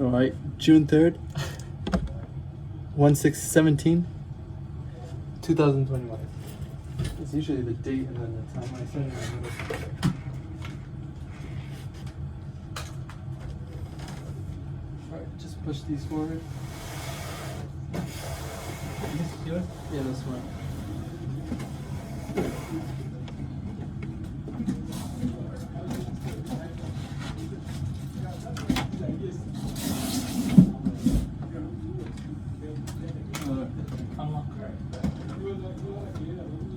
All right, June 3rd, 16/17, 2021. It's usually the date and then the time I send it. All right, just push these forward. This is yours? Yeah, this one. Unlock.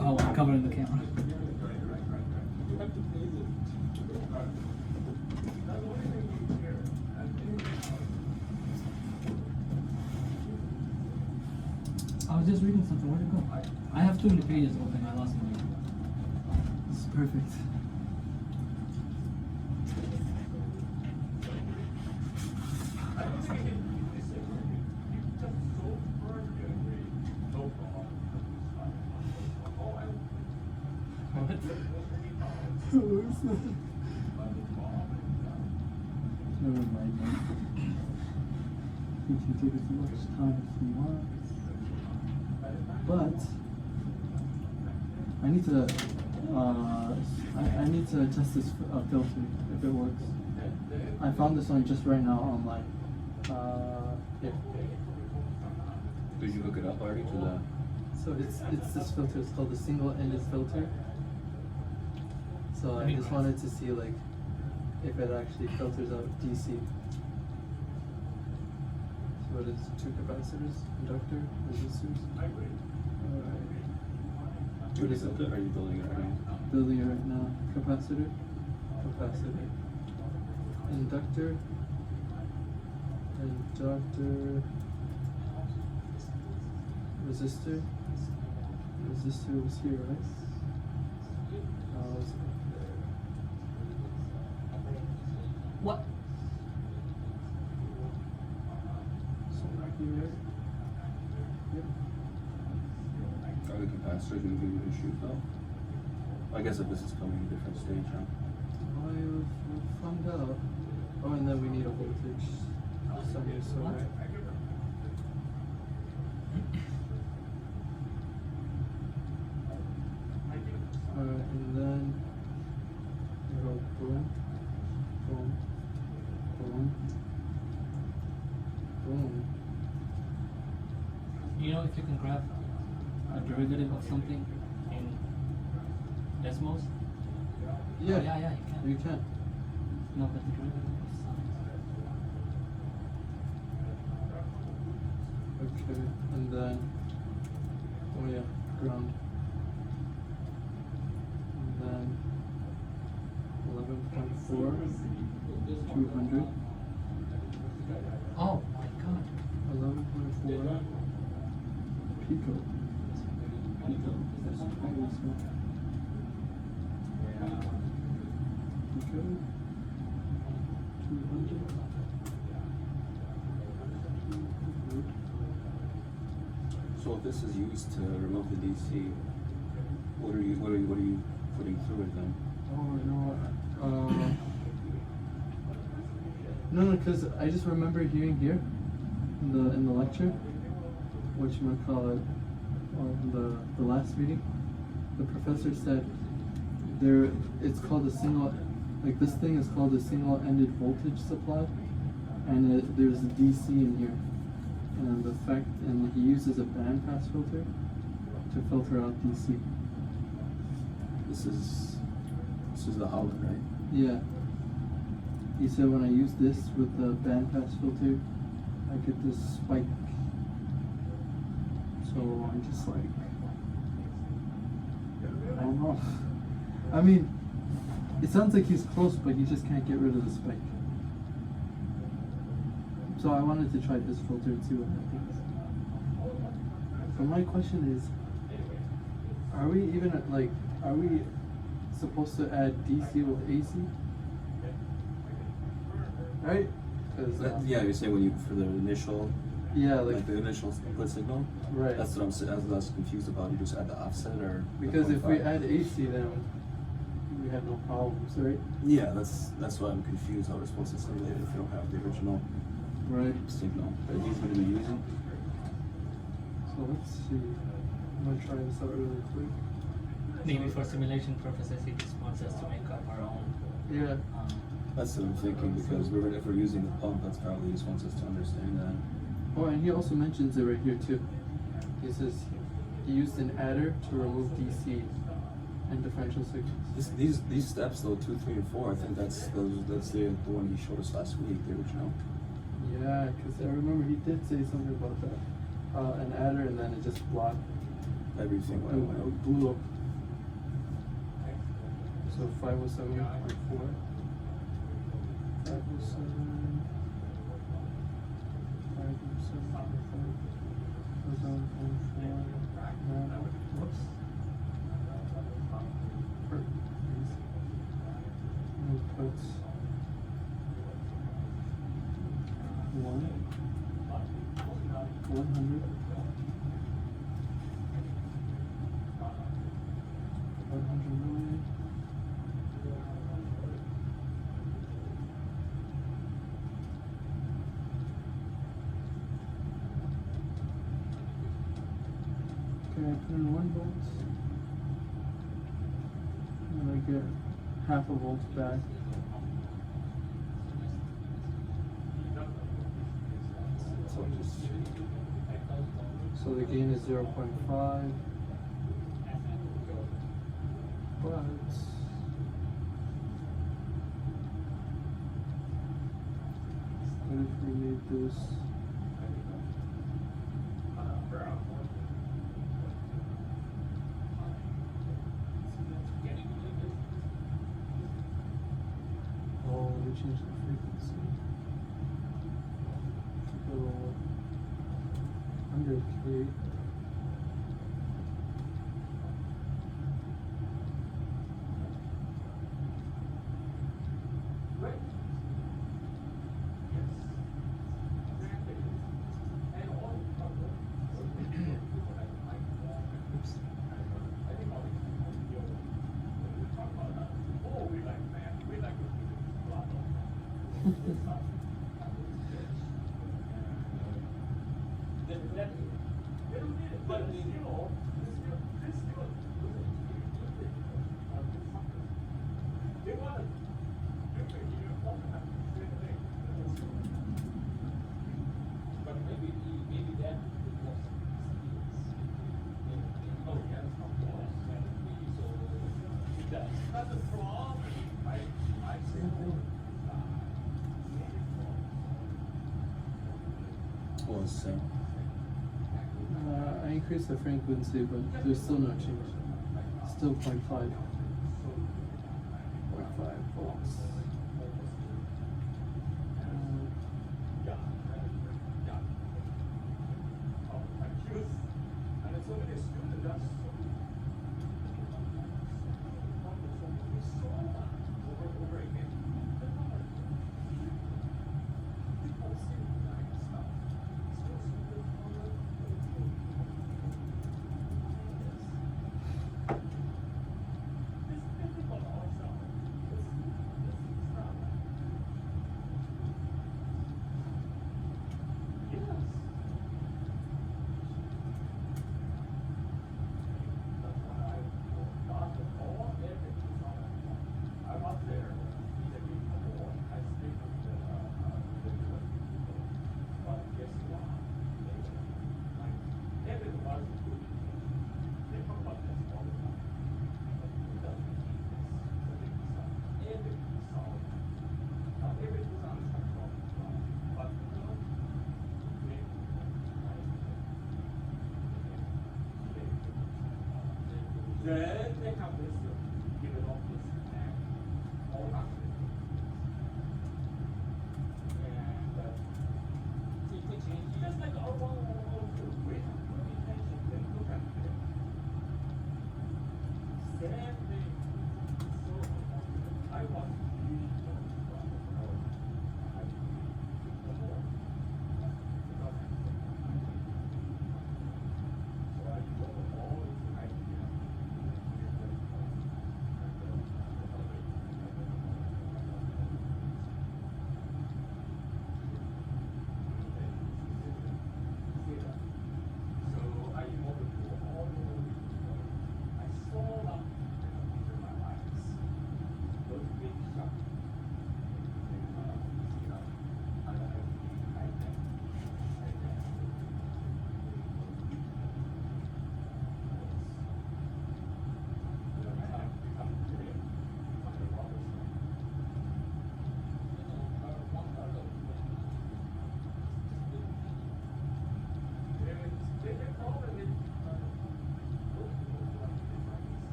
Oh, I'm covering the camera. I was just reading something. Where'd it go? I have too many pages open. I lost my. This is perfect. Never mind, man. You can take as much time as you want. But I need to I need to test this filter if it works. I found this one just right now online. Here. Did you hook it up already to the? So it's this filter. It's called the single-ended filter. So I just wanted to see like if it actually filters out DC. So what is two capacitors, inductor, resistors? Alright. What is it? Are you building it right now? Building it right now. Capacitor, capacitor, inductor, resistor. Resistor was here, right? What? So here. Yep. Are the capacitors going to give you issues though? I guess if this is coming in a different stage, huh? We'll find out. Oh, and then we need a voltage. Somewhere, so right. Alright, and then we go boom, boom, boom, boom. You know if you can grab a derivative of something in decimals? Yeah, Oh, yeah, you can. You can. No, but the derivative is Okay, and then, oh yeah, ground. And then 11.4, 200. Oh my god. 11.4 pico. Pico. That's very small. Pico. 200. So if this is used to remove the DC, what are you putting through it then? Oh no. No, because I just remember hearing here in the lecture, what you might call it, or the last meeting, the professor said it's called a single, like this thing is called a single-ended voltage supply, and there's a DC in here, and and he uses a bandpass filter to filter out DC. This is the outlet, right? Yeah. He said when I use this with the bandpass filter, I get this spike. So I'm just like, I don't know. I mean, it sounds like he's close, but he just can't get rid of the spike. So I wanted to try this filter and see what happens. But my question is, are we supposed to add DC with AC? Right? Yeah, you're saying when you for the initial. Yeah, like the initial input signal. Right. That's what I was confused about. You just add the offset or. Because if we add AC, then we have no problems, right? Yeah, that's why I'm confused how we're supposed to simulate it if we don't have the original Right. signal that he's going to be using. So let's see. I'm gonna try this out really quick. Maybe for simulation purposes, he just wants us to make up our own. Yeah. That's what I'm thinking, because if we're using the pump, that's probably just wants us to understand that. Oh, and he also mentions it right here too. He says he used an adder to remove DC and differential signals. These steps though, 2, 3, and 4, I think that's the one he showed us last week, the original. Yeah, because I remember he did say something about that. An adder, and then it just blocked. Everything went away. Blew up. So 507.4. 507. 507.4. Whoops. Inputs. 100. 100 million. Okay, I put in 1 volt. And I get half a volt back. So just So the gain is 0.5. But what if we made this we changed the frequency. Go under 3. what was the same? I increased the frequency, but there's still no change. Still 0.5. 0.5 volts.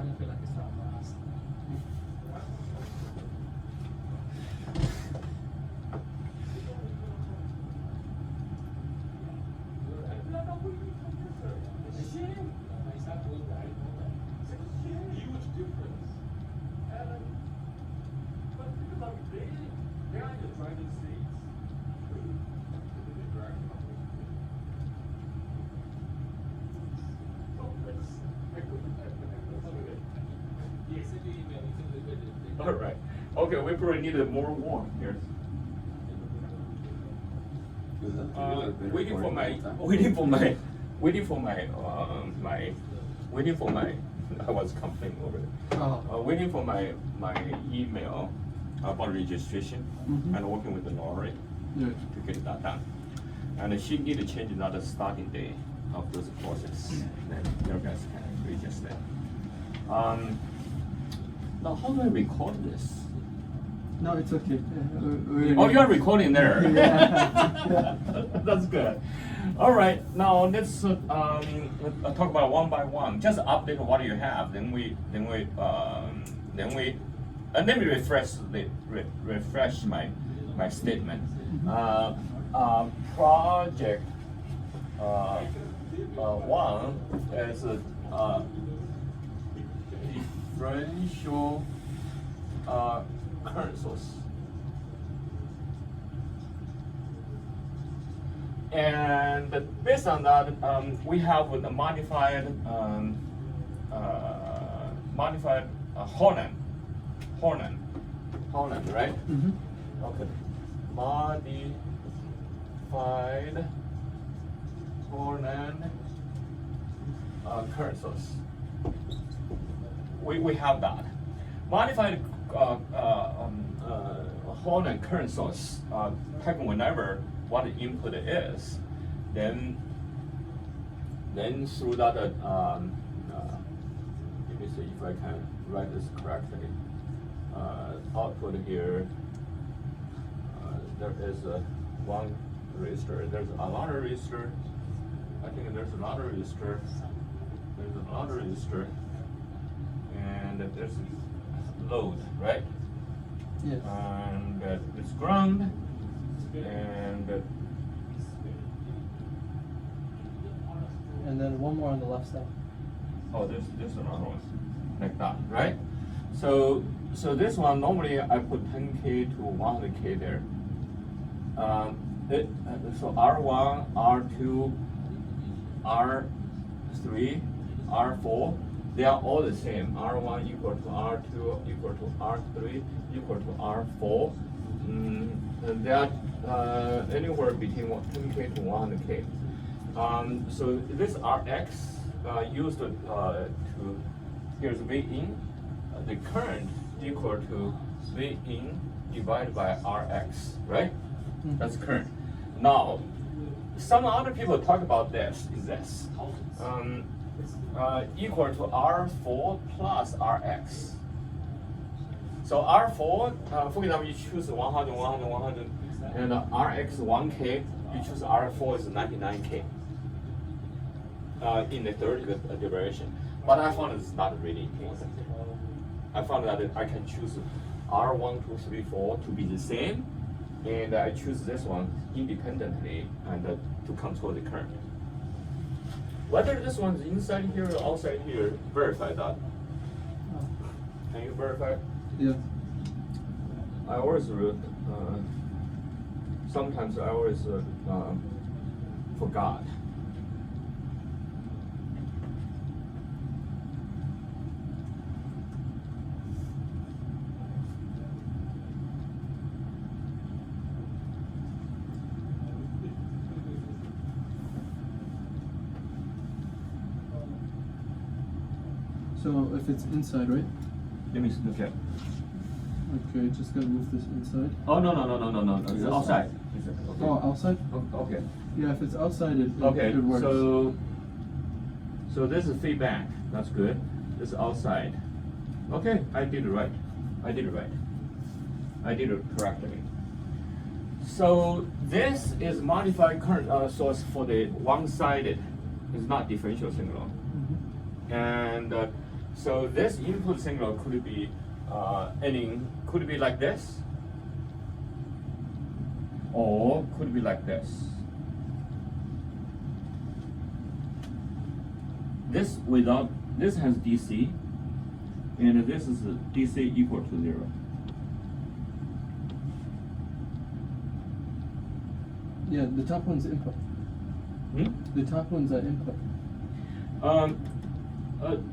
Mario fue la que estaba más. All right. Okay, we probably need more warm here. Waiting for my I was complaining over it. Oh. Waiting for my email about registration Mhm. and working with the Lori Yeah. to get that done. And she need to change another starting day of those courses. Then you guys can register. Now how do I record this? No, it's okay. Oh, you're recording there. Yeah. That's good. All right. Now let's talk about one by one. Just update what you have. Then let me refresh my statement. Project one is differential current source. And based on that, we have the modified Holland, right? Mhm. Okay. Modified Holland current source. We have that. Modified Holland current source, taken whenever what the input is, then through that, let me see if I can write this correctly. Output here, there is one resistor, there's another resistor, I think there's another resistor, and there's load, right? Yes. And it's ground, and then one more on the left side. oh, there's another one, like that, right? So this one normally I put 10K to 100K there. So R1, R2, R3, R4, they are all the same. R1 equal to R2 equal to R3 equal to R4. And they are anywhere between 10K to 100K. So this Rx used to here's V in, the current equal to V in divided by Rx, right? Mhm. That's current. Now, some other people talk about this, equal to R4 plus Rx. So R4, for example, you choose 100, 100, 100, and Rx 1K, you choose R4 is 99K in the third derivation. But I found it's not really important. I found that I can choose R1, 2, 3, 4 to be the same, and I choose this one independently and to control the current. Whether this one's inside here or outside here, verify that. Can you verify? Yeah. I always sometimes I always forgot. So if it's inside, right? Let me look at. Okay, just gotta move this inside. Oh no. It's It's outside. Is it? Okay. Oh, outside? Okay. Yeah, if it's outside, it Okay. works. So this is feedback. That's good. This is outside. Okay, I did it right. I did it correctly. So this is modified current source for the one-sided. It's not differential signal. Mhm. And So this input signal could be could be like this, or could be like this. This has DC, and this is DC equal to 0. Yeah, the top one's input. The top one's input.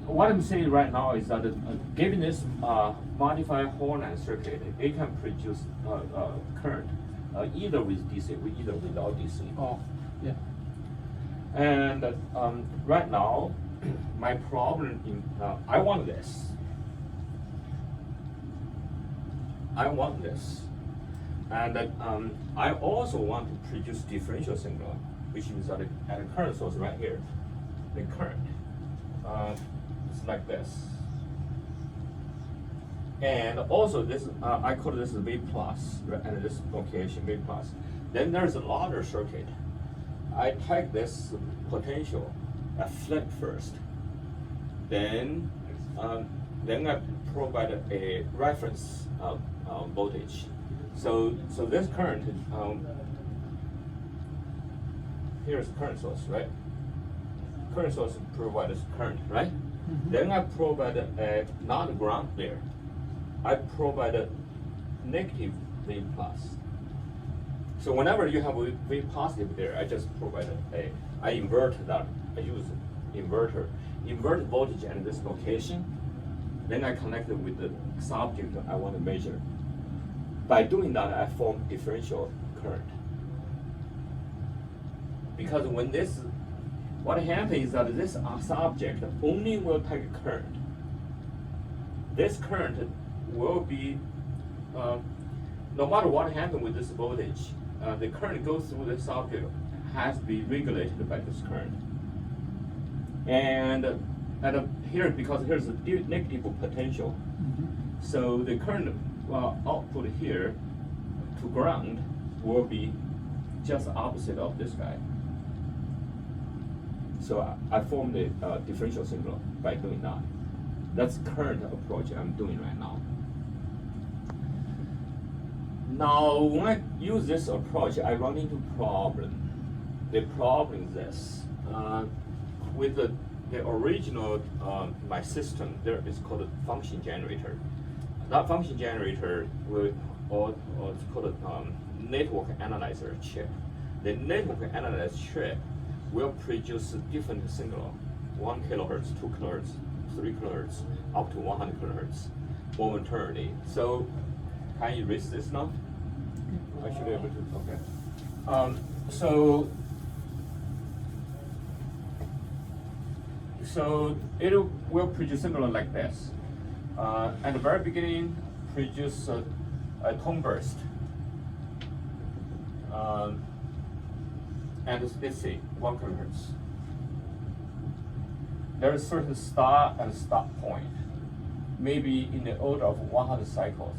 What I'm saying right now is that given this modified Horner circuit, it can produce current either with DC or either without DC. Oh, yeah. And right now, my problem in I want this. And I also want to produce differential signal, which means that at a current source right here, the current it's like this. And also this, I call this V plus, right? And this location V plus. Then there's a larger circuit. I take this potential, I flip first. Then I provide a reference voltage. So this current, here's current source, right? Current source provides current, right? Mm-hmm. Then I provide a not ground there. I provide a negative V plus. So whenever you have a V positive there, I just provide I invert that. I use inverter. Invert voltage at this location. Then I connect it with the subject I want to measure. By doing that, I form differential current. Because when what happens is that this subject only will take current. This current will be, no matter what happens with this voltage, the current goes through the subject has to be regulated by this current. And here, because here's a negative potential, so the current output here to ground will be just opposite of this guy. So I formed a differential signal by doing that. That's current approach I'm doing right now. Now, when I use this approach, I run into problem. The problem is this. With the original, my system, there is called a function generator. That function generator or it's called a network analyzer chip. The network analyzer chip will produce different signal, 1 kilohertz, 2 kilohertz, 3 kilohertz, up to 100 kilohertz momentarily. So, can you erase this now? I should be able to, okay. So it will produce signal like this. At the very beginning, produce a tone burst. And let's see, 1 kilohertz. There is certain start and stop point, maybe in the order of 100 cycles.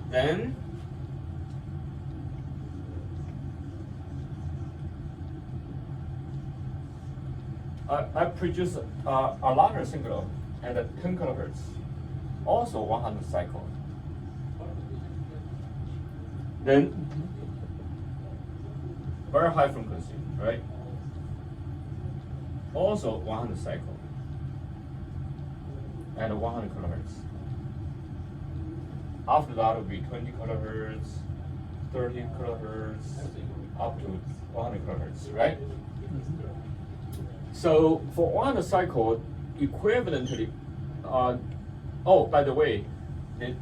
Then I produce a larger signal at 10 kilohertz, also 100 cycles. Then very high frequency, right? Also 100 cycles at 100 kilohertz. After that will be 20 kilohertz, 30 kilohertz, up to 100 kilohertz, right? So for 100 cycle, equivalently, oh, by the way, the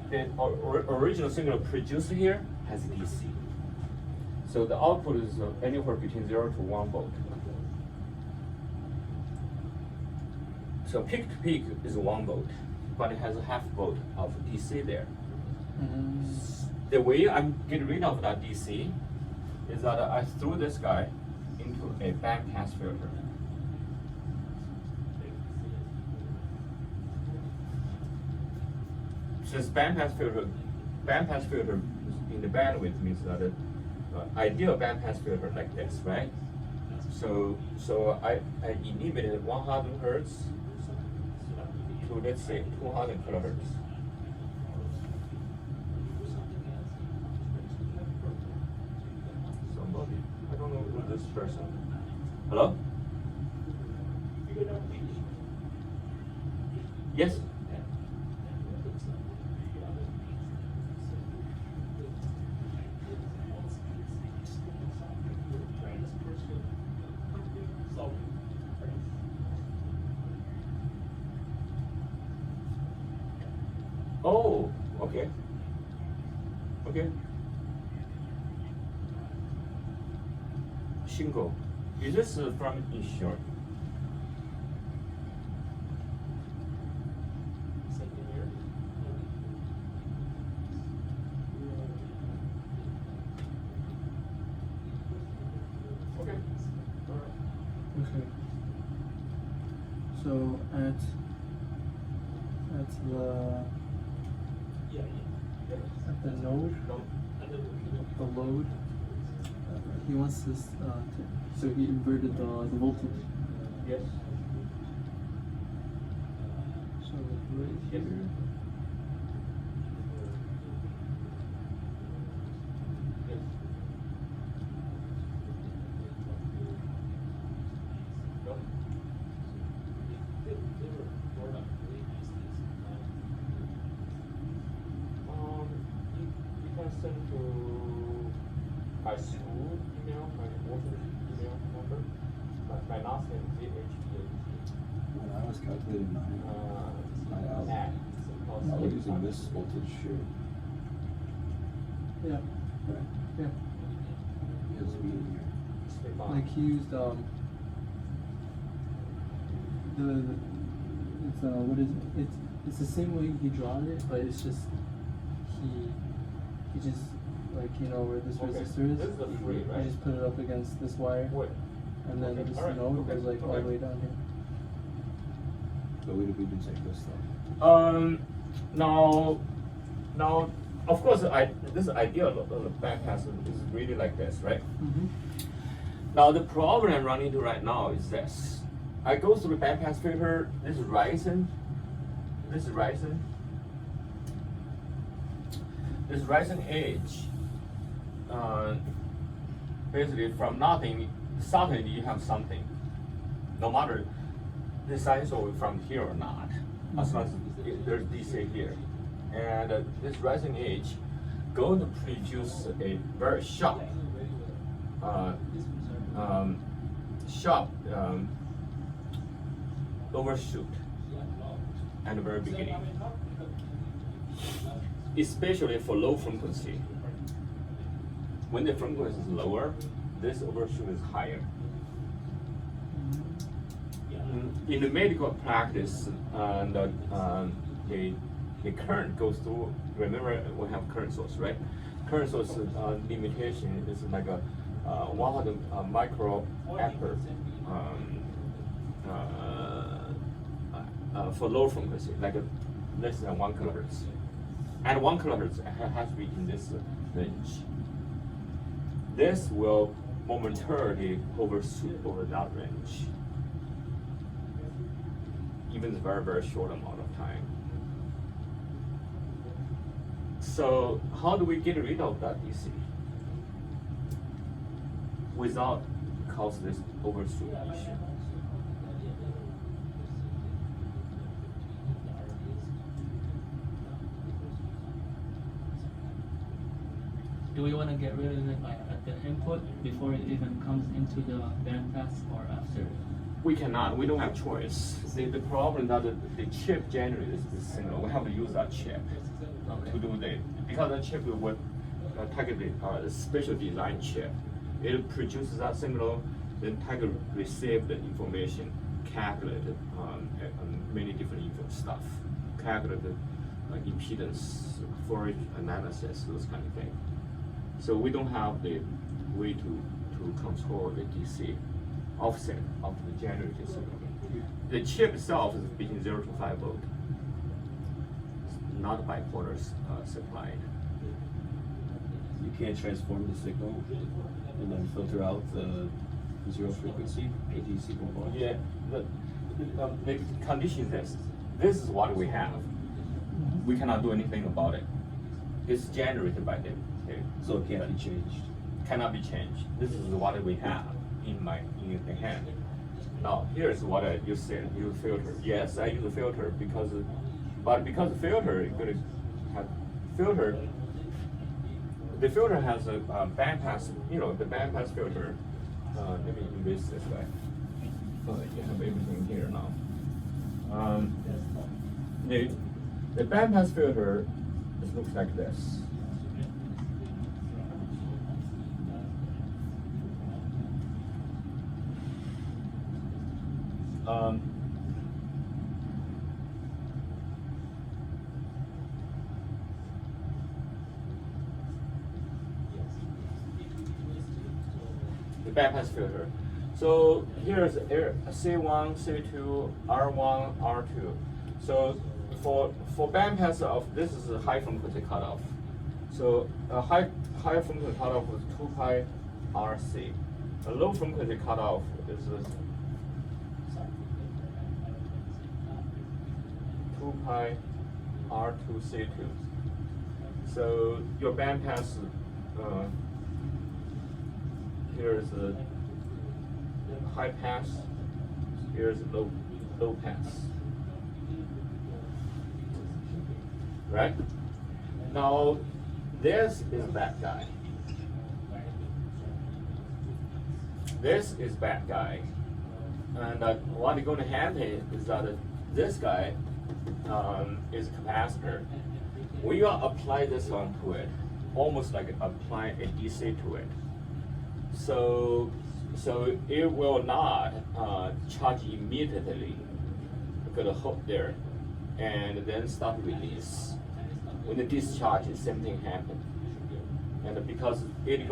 original signal produced here has DC. So the output is anywhere between 0 to 1 volt. So peak to peak is 1 volt, but it has a half volt of DC there. The way I get rid of that DC is that I threw this guy into a bandpass filter. This bandpass filter in the bandwidth means that ideal bandpass filter like this, right? So I inhibited 100 hertz to, let's say, 200 kilohertz. Somebody, I don't know who this person. Hello? Yes? Oh, okay. Okay. Shingle. Is this from insurance? Okay. Okay. So at the node, the load, he wants this. So he inverted the voltage. Yes. So right here. Yes. No. You can send to my school email, my water email number. My last name is When I was calculating mine, at. I was using this voltage here. Yeah. Right. Yeah. It has to be in here. Like he used it's what is it? It's the same way he drawn it, but it's just he just like where this Okay. resistor is. This is the free, I right? just put it up against this wire, Wait. and then Okay, this alright, node okay, goes like all the okay. way down here. So we do take this though. Now, of course, this idea of the bypass is really like this, right? Mm-hmm. Now, the problem I'm running into right now is this. I go through the bypass filter, this is rising, this rising edge, basically from nothing, suddenly you have something, no matter the sinusoid from here or not, as long as there's DC here. And this rising edge going to produce a very sharp overshoot at the very beginning, especially for low frequency. When the frequency is lower, this overshoot is higher. In the medical practice, the current goes through. Remember, we have current source, right? Current source limitation is like a 100 microampere for low frequency, like less than 1 kilohertz. And 1 kilohertz has to be in this range. This will momentarily overshoot over that range, even a very, very short amount of time. So how do we get rid of that DC without cause this overshoot issue? Do we want to get rid of it like at the input before it even comes into the bandpass or after? We cannot. We don't have choice. The problem that the chip generates this signal. We have to use that chip to do that, because the chip will target a special design chip. It produces that signal, then target receive the information, calculate many different stuff, calculate impedance, forage analysis, those kind of things. So we don't have the way to control the DC offset of the generated signal. The chip itself is between 0 to 5 volt. It's not bipolar supplied. You can't transform the signal and then filter out the zero frequency, the DC won't go. Yeah, the condition is this. This is what we have. We cannot do anything about it. It's generated by them. Okay? So it can't be changed. Cannot be changed. This is what we have in the hand. Now here's what I use filter. Yes, I use a filter because the filter is gonna have filter. The filter has a bandpass. You know the bandpass filter. Let me erase this guy. You have everything here now. The bandpass filter looks like this. The bandpass filter. So here's C1, C2, R1, R2. So for bandpass of this is a high frequency cutoff. So a high frequency cutoff is 2 pi RC. A low frequency cutoff is 2 pi R2C2. So your bandpass here's a high pass, here's a low pass. Right? Now this is that guy. This is bad guy. And what is going to happen is that this guy is a capacitor. When you apply this onto it, almost like applying a DC to it. So it will not charge immediately. You're gonna hook there, and then start release. When the discharge, same thing happen. And because it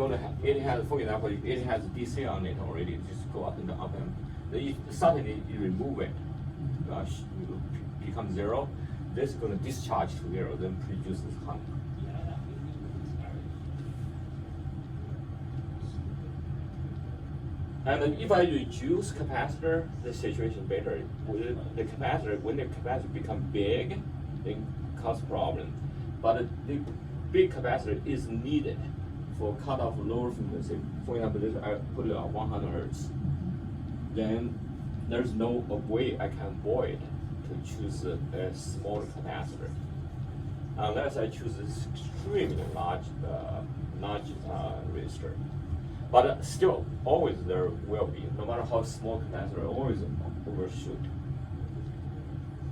has, for example, it has DC on it already, just go up and up and then suddenly you remove it, become zero. This is going to discharge to zero, then produce this hump. And if I reduce capacitor, the situation better. When the capacitor become big, then cause problem. But the big capacitor is needed for cutoff lower frequency. For example, this I put it on 100 hertz. Then there's no way I can avoid to choose a smaller capacitor, unless I choose this extremely large resistor. But still, always there will be, no matter how small capacitor, always overshoot.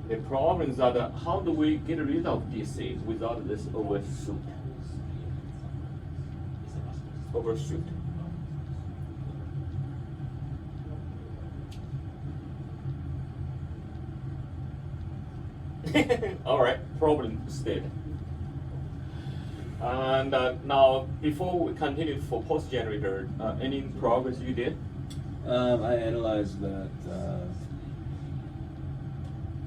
The problem is that how do we get rid of DC without this overshoot? Overshoot. All right, problem stated. And now, before we continue for post generator, any progress you did? I analyzed that.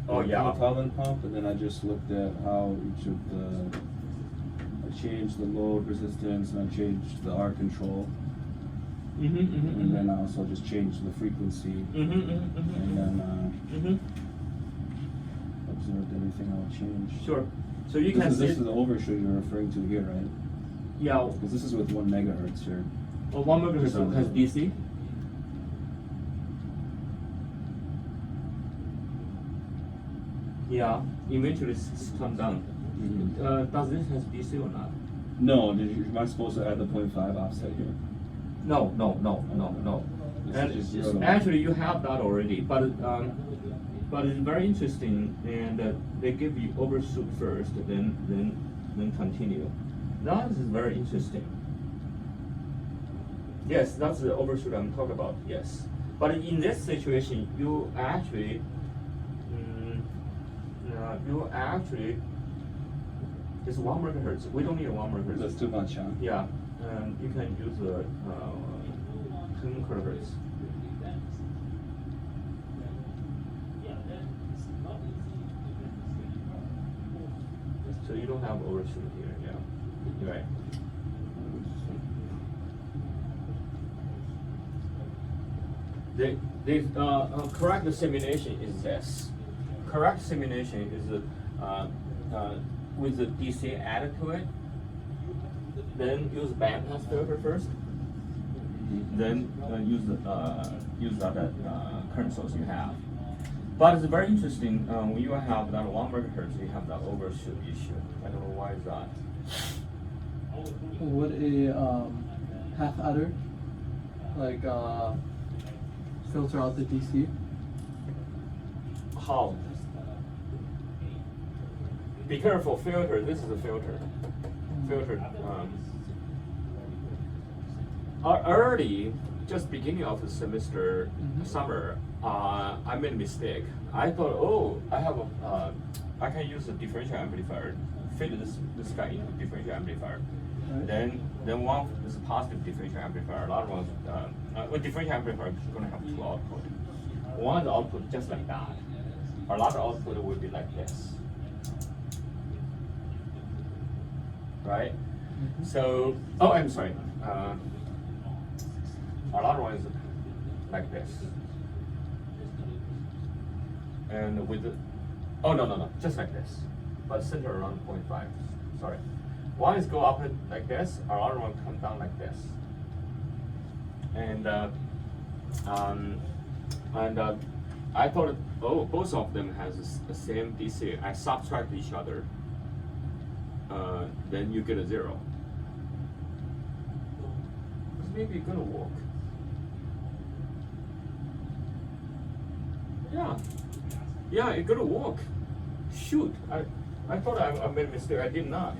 Oh yeah. Column pump, and then I just looked at how each of the. I changed the load resistance, and I changed the R control. And then I also just changed the frequency. And then observed everything I'll change. Sure. So you can see. This is the overshoot you're referring to here, right? Yeah. Because this is with 1 megahertz here. Well, 1 megahertz has DC. Yeah. Eventually come down. Does this has DC or not? No, am I supposed to add the 0.5 offset here? No. This And is just zero. actually, you have that already, but it's very interesting, and they give you overshoot first, then continue. That is very interesting. Yes, that's the overshoot I'm talking about. Yes, but in this situation, you actually, it's 1 megahertz. We don't need 1 megahertz. That's too much, huh? Yeah, you can use 10 kilohertz. So you don't have overshoot here, yeah. Right. The correct simulation is this. Correct simulation is with the DC added to it. Then use bandpass filter first. Then use that current source you have. But it's very interesting. When you have that 1 megahertz, you have that overshoot issue. I don't know why is that. Would a half adder like filter out the DC? How? Be careful, filter. This is a filter. Filter. Early, just beginning of the semester, summer, I made a mistake. I thought, oh, I can use a differential amplifier, fit this guy into a differential amplifier. Right. Then one is a positive differential amplifier. Another one is a differential amplifier is going to have 2 output. One is output just like that. Another output will be like this. Right? So, oh, I'm sorry. Another one is like this. And with the, oh no, just like this. But center around 0.5. Sorry. One is go up like this, another one come down like this. And I thought, oh, both of them has the same DC. I subtract each other. Then you get a 0. It's maybe gonna work. Yeah, it's gonna work. Shoot, I thought I made a mistake. I did not.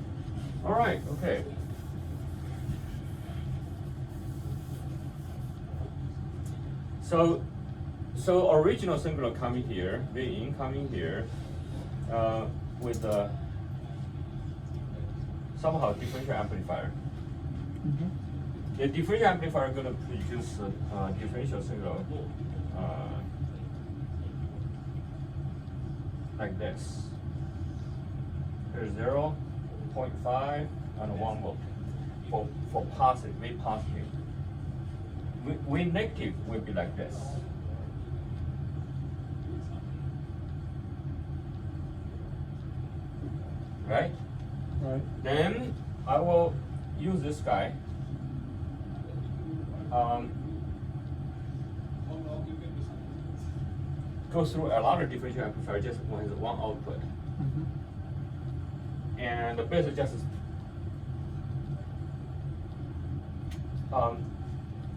All right, okay. So original signal coming here, the in coming here, with the somehow differential amplifier. The differential amplifier is gonna produce a differential signal like this. Here's 0, 0.5, and 1 volt for positive, very positive. With negative will be like this. Right? Right. Then I will use this guy. Go through a lot of differential amplifier just with one output. And basically just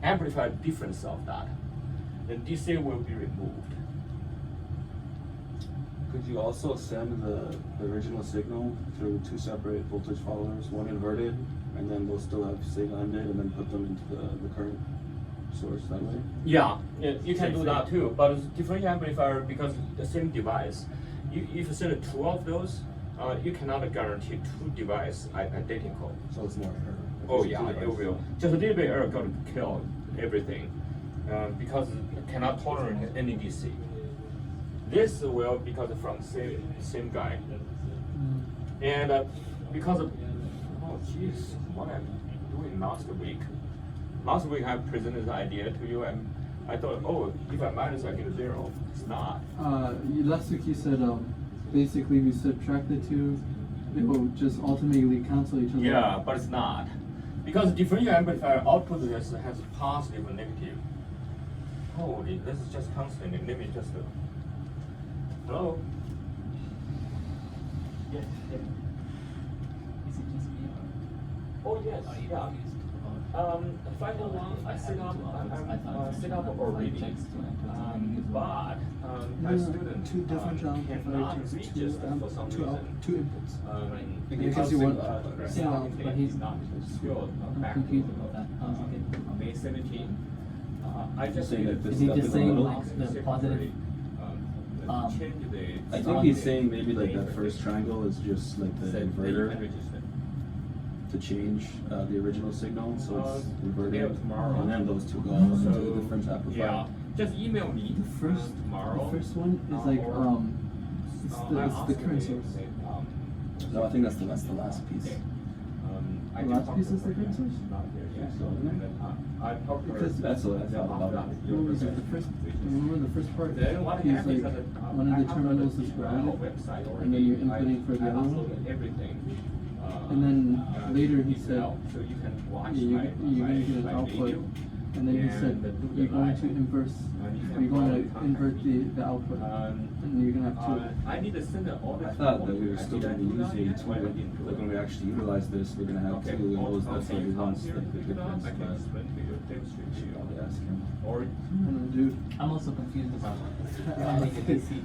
amplify the difference of that. Then DC will be removed. Could you also send the original signal through 2 separate voltage followers, one inverted, and then we'll still have signal ended, and then put them into the current source that way? Yeah, you can do that too. But it's differential amplifier, because the same device, if you send 2 of those, you cannot guarantee 2 devices identical. So it's more error. Oh yeah, it will. Just a little bit error gonna kill everything, because it cannot tolerate any DC. This will because from same guy, and because of, oh jeez, what I'm doing last week. Last week I presented the idea to you, and I thought, oh, if I minus I get a 0. It's not. Last week you said basically we subtract the 2, they will just ultimately cancel each other. Yeah, but it's not. Because differential amplifier output has positive and negative. Holy, this is just constant. Let me just. Hello? Yes. Is it just me or? Oh yes, Are you yeah. used to Final one, I set up already. But my student 2 different cannot amplifiers, register for some reason. 2 inputs. Because you want yeah, but he's not skilled back confused about that. Okay. on May 17. I just saying that this Is he stuff just in saying middle? like the positive? Change the. I think he's saying maybe like that first triangle is just like the Said that you inverter can register. to change the original signal, so it's inverted, yeah, tomorrow. and then those 2 go off So, into the different amplifier. yeah, just email me The first, tomorrow. the first one is like it's the current source. No, I think that's the last piece. I The can last talk piece to is the her, green switch? she's not here yet. So, And then, I talked to her. Because that's what I thought about it. What was it, the first, remember the first part? Then what He's happened is like, that one of I the have terminals the is email grounded, website and then you're already. inputting for the I other one. uploaded everything. And then later he said, email, so you can watch yeah, my, you're gonna get an my output. video. And then he said, And do the you're going live. to inverse, you can you're going to contact invert me. the output. And you're gonna have two. I need to send all the. I thought that we were still gonna be using two, like when we actually utilize this, we're gonna have two, and that's what he wants, like the difference, I can but explain to you, demonstrate to you. I'll ask him. Or, Dude. I'm also confused about adding a DC.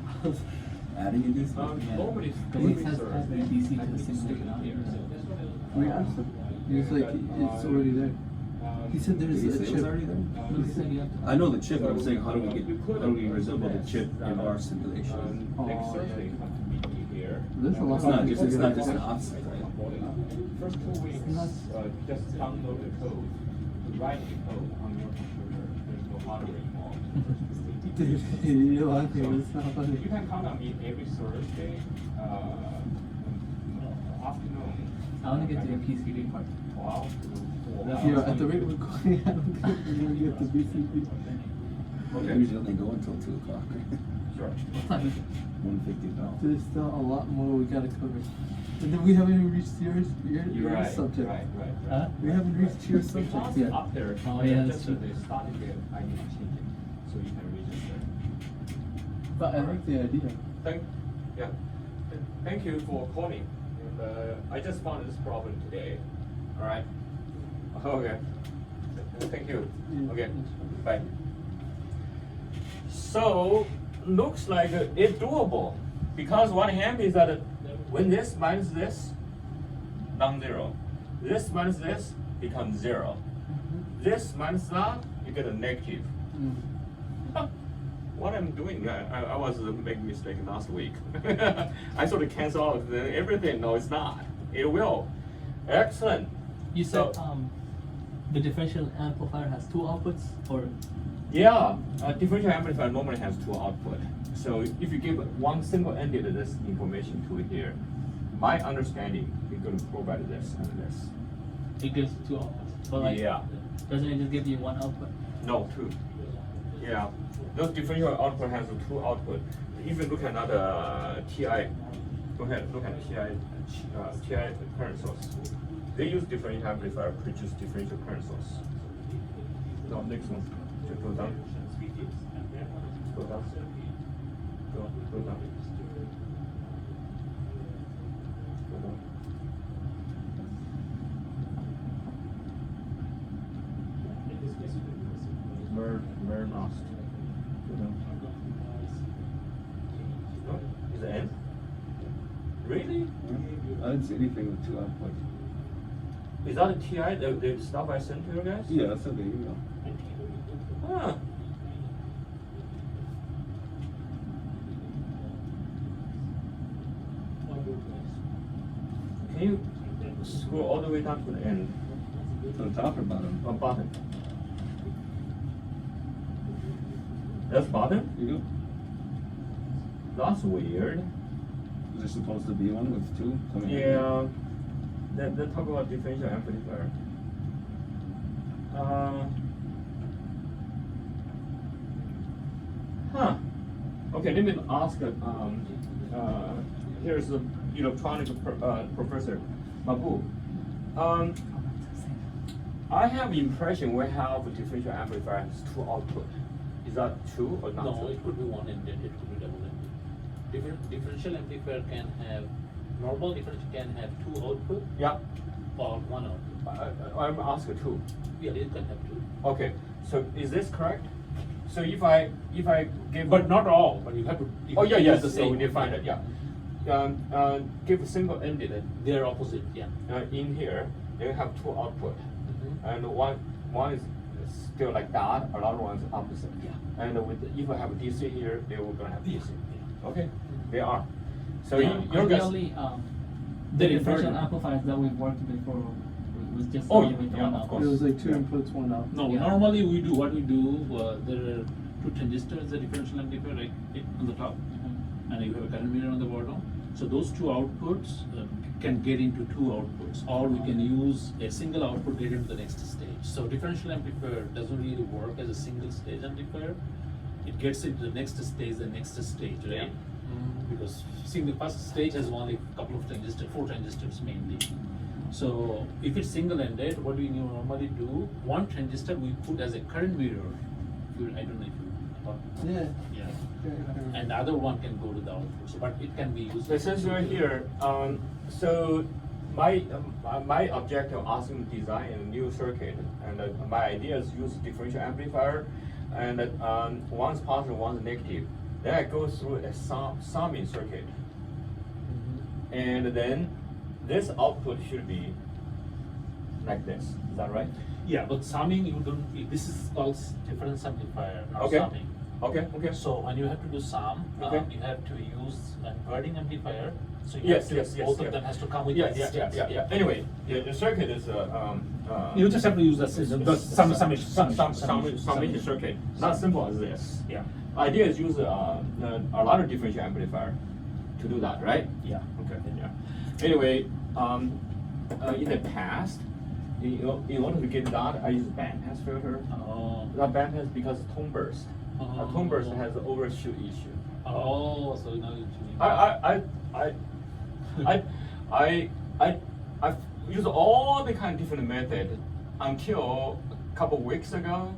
Adding it this? normally. Because it has the DC to the simulation on here. We asked him. He was like, it's already there. He said there's Did he a say chip. it's already there? He said you have to. I know the chip, but I'm saying, how do we resemble the chip in our simulation? Next Thursday, you have to meet me here. There's a lot It's of not things just, it's to not get just an across. offset, right? First 2 weeks, just download the code, write the code on your computer. There's no hardware involved. Dude, you're laughing, it's not You funny. can count on me every Thursday, afternoon. I want to get to the PCB part. 12 to 4. Yeah, at the rate we're going, I don't think we're gonna get the BCP. We usually only go until 2 o'clock. Sure. 1:50 now. There's still a lot more we gotta cover. And then we haven't even reached your You're right, subject. right. Huh? We haven't reached your The subject class yet. up there, Oh, yeah, that's just true. the starting date, I need to change it, so you can register. But I like the idea. Thank you for calling. And, I just found this problem today. All right. Okay. Thank you. Okay. Bye. So looks like it's doable because what happens is that when this minus this, non-zero. This minus this becomes 0. This minus that, you get a negative. Mm. What I'm doing, I was making mistake last week. I sort of cancel out everything. No, it's not. It will. Excellent. You said So- the differential amplifier has 2 outputs, or Yeah, a differential amplifier normally has 2 output. So if you give one single ended this information to it here, my understanding is going to provide this and this. it gives 2 outputs. But like, Yeah. doesn't it just give you 1 output? No, 2. Yeah, those differential output has 2 output. If you look at another TI, go ahead, look at TI current source. They use differential amplifier to produce differential current source. No, next one. Just go down. Go down. Go down. Go down. Where lost? Go down. No, is it N? Really? I didn't see anything with 2 output. Is that a TI, the stuff I sent to you guys? Yeah, that's what the email. Huh. Can you scroll all the way down to the end? To the top or bottom? Bottom. That's bottom? You go. That's weird. Is there supposed to be one with 2 coming in? Yeah. They talk about differential amplifier. Huh. Okay, let me ask. Here's the electronic professor, Mabu. I have impression we have a differential amplifier has 2 output. Is that true or not? No, true? it could be one ended, it could be double ended. Differential amplifier can have, normal differential can have 2 output Yeah. or 1 output. I'm asking 2. Yeah, it can have 2. Okay, so is this correct? So if I give But not all, but you have to. you Oh have yeah, to use yes. the So same we define it. Yeah. Give a single ended They are opposite, yeah. in here. They have 2 output, Mhm. and one is still like that. Another one is opposite. Yeah. And if I have a DC here, they will gonna have DC. Yeah. Okay, they are. So Yeah, your guess. ideally, the They differential inverted. amplifiers that we've worked before was just Oh, only with yeah, one of output. course. It was like 2 Yeah. inputs, 1 out. No, Yeah. normally we do, what we do, there are 2 transistors, the differential amplifier right on the top, Mhm. and you have a current meter on the bottom. So those two outputs can get into two outputs, or we can use a single output get into the next stage. So differential amplifier doesn't really work as a single stage amplifier. It gets into the next stage, right? Because see, the first stage has only a couple of transistors, 4 transistors mainly. So if it's single-ended, what do we normally do? One transistor we put as a current mirror. I don't know if you. Yeah. Yeah. Yeah. And the other one can go to the output. So, but it can be used. So since you're here, so my objective asking to design a new circuit, and my idea is use differential amplifier, and one's positive, one's negative. Then I go through a summing circuit, and then this output should be like this. Is that right? Yeah, but summing you don't. This is called difference amplifier, not Okay. summing. Okay. Okay. So when you have to do sum, Okay. you have to use an inverting amplifier. So you Yes, have to, yes, yes, both yes. of them has to come with Yeah, the yeah, yeah, yeah, yeah. Anyway, the circuit is You just have to use the summation circuit. Not simple as this. Yeah. Idea is use a lot of differential amplifier to do that, right? Yeah. Okay. Yeah. Anyway, in the past, in order to get that, I use bandpass filter. Oh. That bandpass because tone burst. A tone burst Oh. has an overshoot issue. Oh, so now you. I've used all the kind of different method until a couple weeks ago.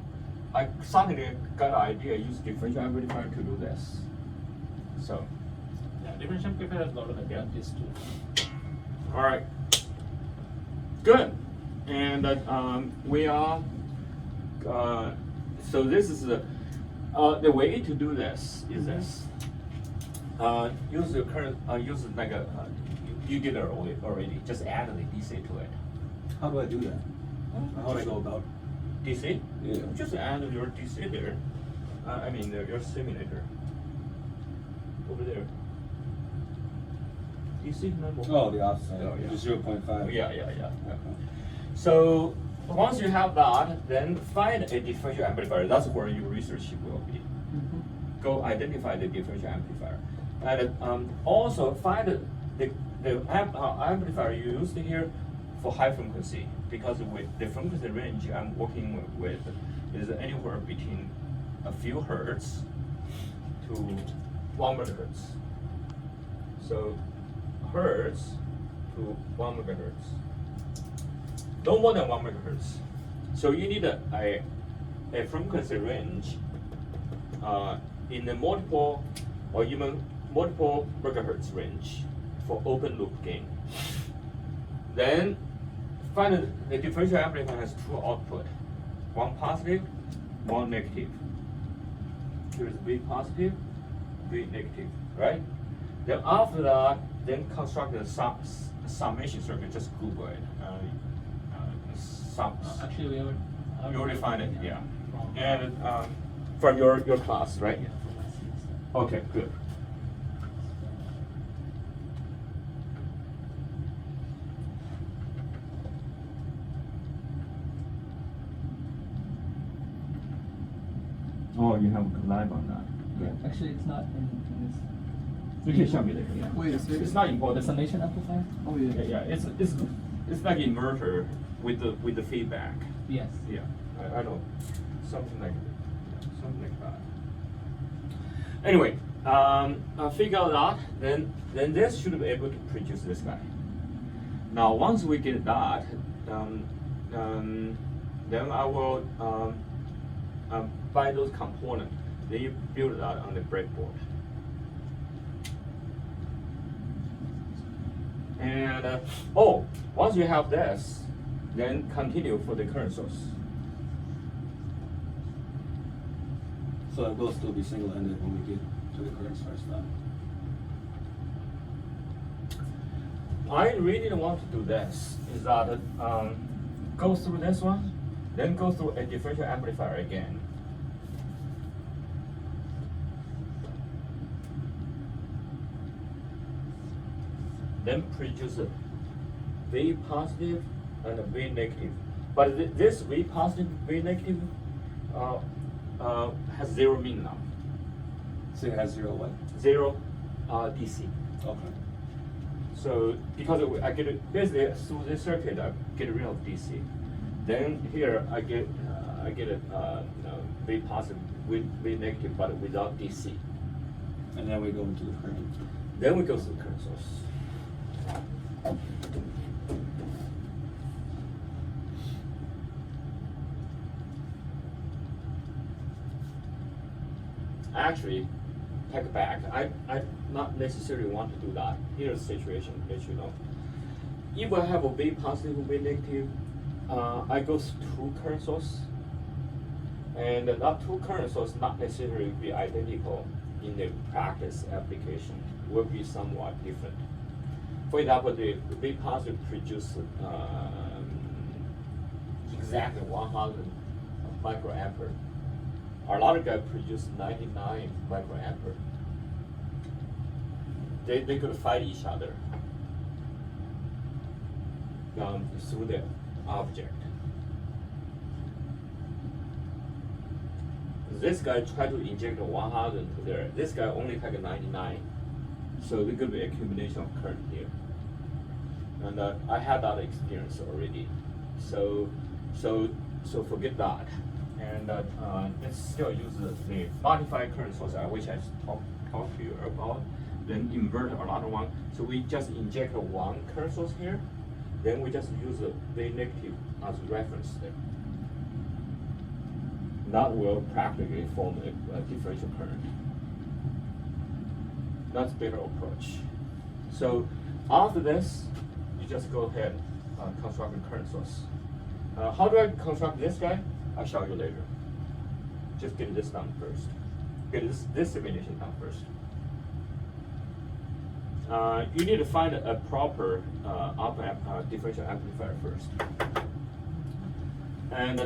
I suddenly got an idea use differential amplifier to do this. So, Yeah, differential amplifier has a lot of advantages too. all right, good, and we are. So this is the way to do this is this. Use the current. Use like a. You did it already. Just add the DC to it. How do I do that? How do I go about? DC? Yeah. Just add your DC there. I mean your simulator. Over there. DC number. Oh, the offset, Oh, yeah. just 0.5. Yeah. Okay. So once you have that, then find a differential amplifier. That's where your research will be. Go identify the differential amplifier, and also find the amplifier you used here for high frequency, because with the frequency range I'm working with is anywhere between a few hertz to 1 megahertz. So hertz to 1 megahertz. No more than 1 megahertz. So you need a frequency range in the multiple or even multiple megahertz range for open loop gain. Then find the differential amplifier has two output, one positive, one negative. Here is V positive, V negative, right? Then after that, then construct the summation circuit. Just Google it. Actually, we already. You already find it, yeah. From, And from your class, right? yeah, from last semester. Okay, good. Oh, you have live on that. Yeah, actually, it's not in this. You can show me later. Yeah. Wait, so It's not The important. summation amplifier? Oh yeah. Yeah, it's like inverter with the feedback. Yes. Yeah, I know, something like that. Anyway, figure out that, then this should be able to produce this guy. Now, once we get that, then I will buy those components. Then you build that on the breadboard. And once you have this, then continue for the current source. So it will still be single-ended when we get to the current source now. I really want to do this, is that go through this one, then go through a differential amplifier again. Then produce a V positive and a V negative. But this V positive, V negative has zero mean now. So it has 0 what? Zero DC. Okay. So because I get it basically through this circuit, I get rid of DC. Then here I get it V positive, V negative, but without DC. And then we go into the current. Then we go to the current source. Actually, take back. I not necessarily want to do that. Here's the situation, let you know. If I have a V positive, V negative, I go to current source, and that two current source not necessarily be identical in the practice application, will be somewhat different. For example, the V positive produce exactly 100 microampere. A lot of guys produce 99 microampere. They could fight each other through the object. This guy tried to inject 100 to there. This guy only take 99. So there could be accumulation of current here. And I had that experience already. So forget that. And let's still use the modified current source, which I talked to you about. Then invert another one. So we just inject one current source here. Then we just use the V negative as reference there. That will practically form a differential current. That's a better approach. So after this, you just go ahead and construct a current source. How do I construct this guy? I'll show you later. Just get this done first. Get this simulation done first. You need to find a proper differential amplifier first. And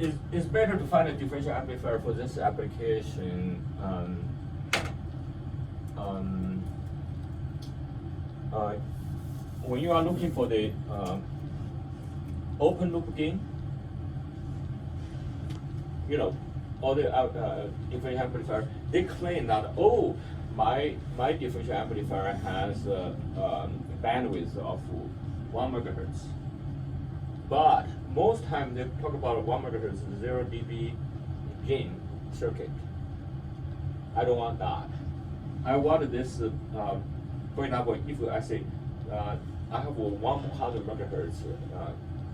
it's better to find a differential amplifier for this application. When you are looking for the open loop gain, you know, all the differential amplifier, they claim that, oh, my differential amplifier has a bandwidth of 1 megahertz. But most time they talk about 1 megahertz 0 dB gain circuit. I don't want that. I want this, for example, if I say I have a 100 megahertz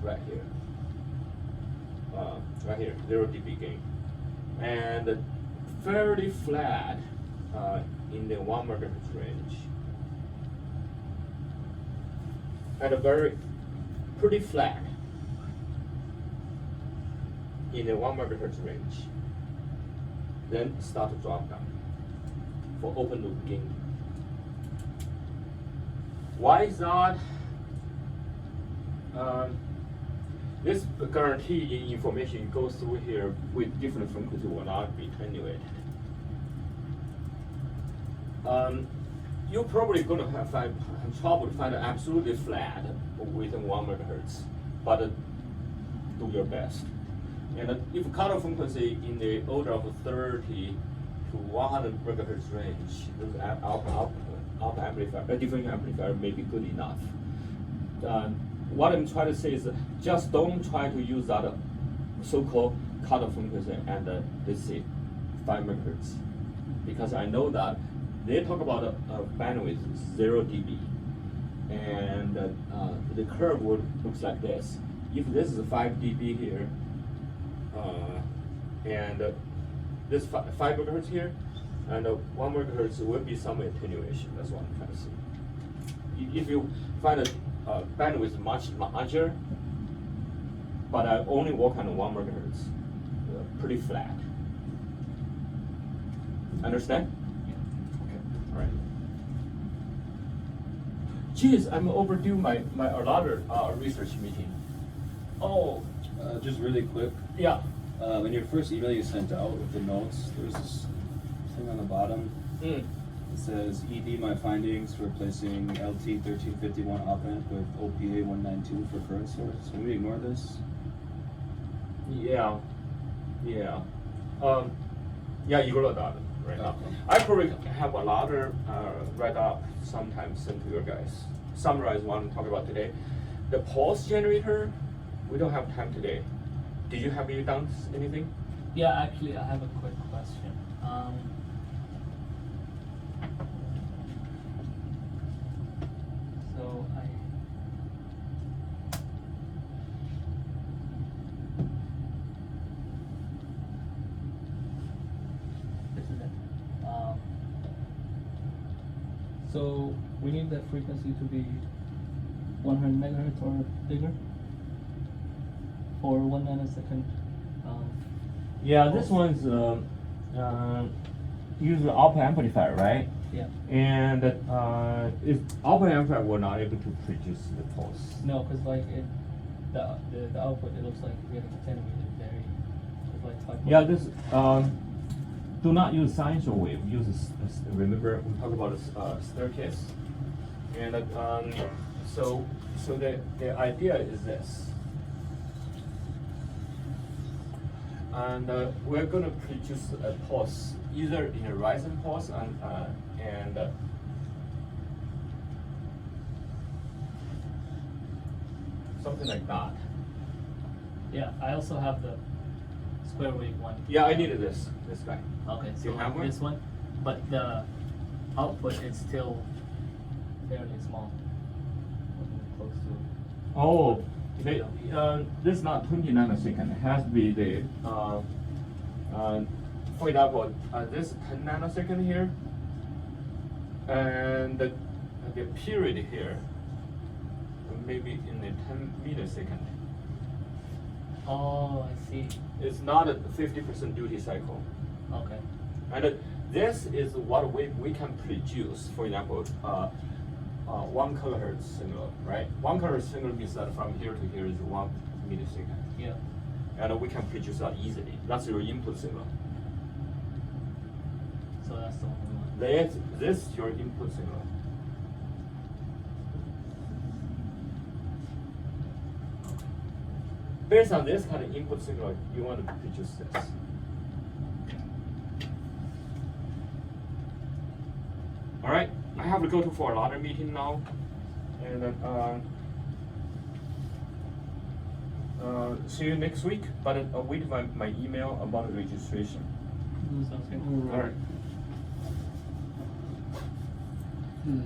right here, 0 dB gain, and fairly flat in the 1 megahertz range, and a very pretty flat in the 1 megahertz range. Then start to drop down for open loop gain. Why is that? This guarantee information goes through here with different frequency will not be attenuated. You're probably going to have trouble to find it absolutely flat within 1 megahertz, but do your best. And if cutoff frequency in the order of 30 to 100 megahertz range, this differential amplifier may be good enough. What I'm trying to say is just don't try to use that so-called cutoff frequency and let's say 5 megahertz, because I know that they talk about a bandwidth 0 dB, and the curve looks like this. If this is 5 dB here, and this 5 megahertz here, and 1 megahertz will be some attenuation. That's what I'm trying to say. If you find a bandwidth much larger, but I only work on 1 megahertz, pretty flat. Understand? Yeah. Okay. All right. Geez, I'm overdue my another research meeting. Oh. Just really quick. Yeah. In your first email you sent out with the notes, there's this thing on the bottom. It says, ED my findings for replacing LT 1351 op amp with OPA 192 for current source. Can we ignore this? Yeah. Yeah. Yeah, ignore that. right now. Okay. I probably have a lot of write up sometimes sent to you guys. Summarize what I'm talking about today. The pulse generator, we don't have time today. Did you have you done anything? Yeah, actually, I have a quick question. So this is it. So we need the frequency to be 100 megahertz or bigger for 1 nanosecond. Yeah, this one's use the output amplifier, right? Yeah. And output amplifier were not able to produce the pulse. No, because like the output, it looks like really attenuated, very, it's like 5. Yeah, this do not use sinusoid wave. Use remember we talked about a staircase, and so the idea is this, and we're gonna produce a pulse either in a rising pulse and something like that. Yeah, I also have the square wave one. Yeah, I needed this guy. Okay, Do so you have one? this one, but the output is still fairly small. Close to. Oh, this is not 20 nanosecond. It has to be the, for example, this 10 nanosecond here, and the period here, maybe in the 10 millisecond. Oh, I see. It's not a 50% duty cycle. Okay. And this is what we can produce. For example, 1 kilohertz signal, right? 1 kilohertz signal means that from here to here is 1 millisecond. Yeah. And we can produce that easily. That's your input signal. So that's the only one. This is your input signal. Based on this kind of input signal, you want to produce this. All right, I have to go to for another meeting now, and then see you next week. But wait for my email about the registration. Sounds good. All right. Hmm.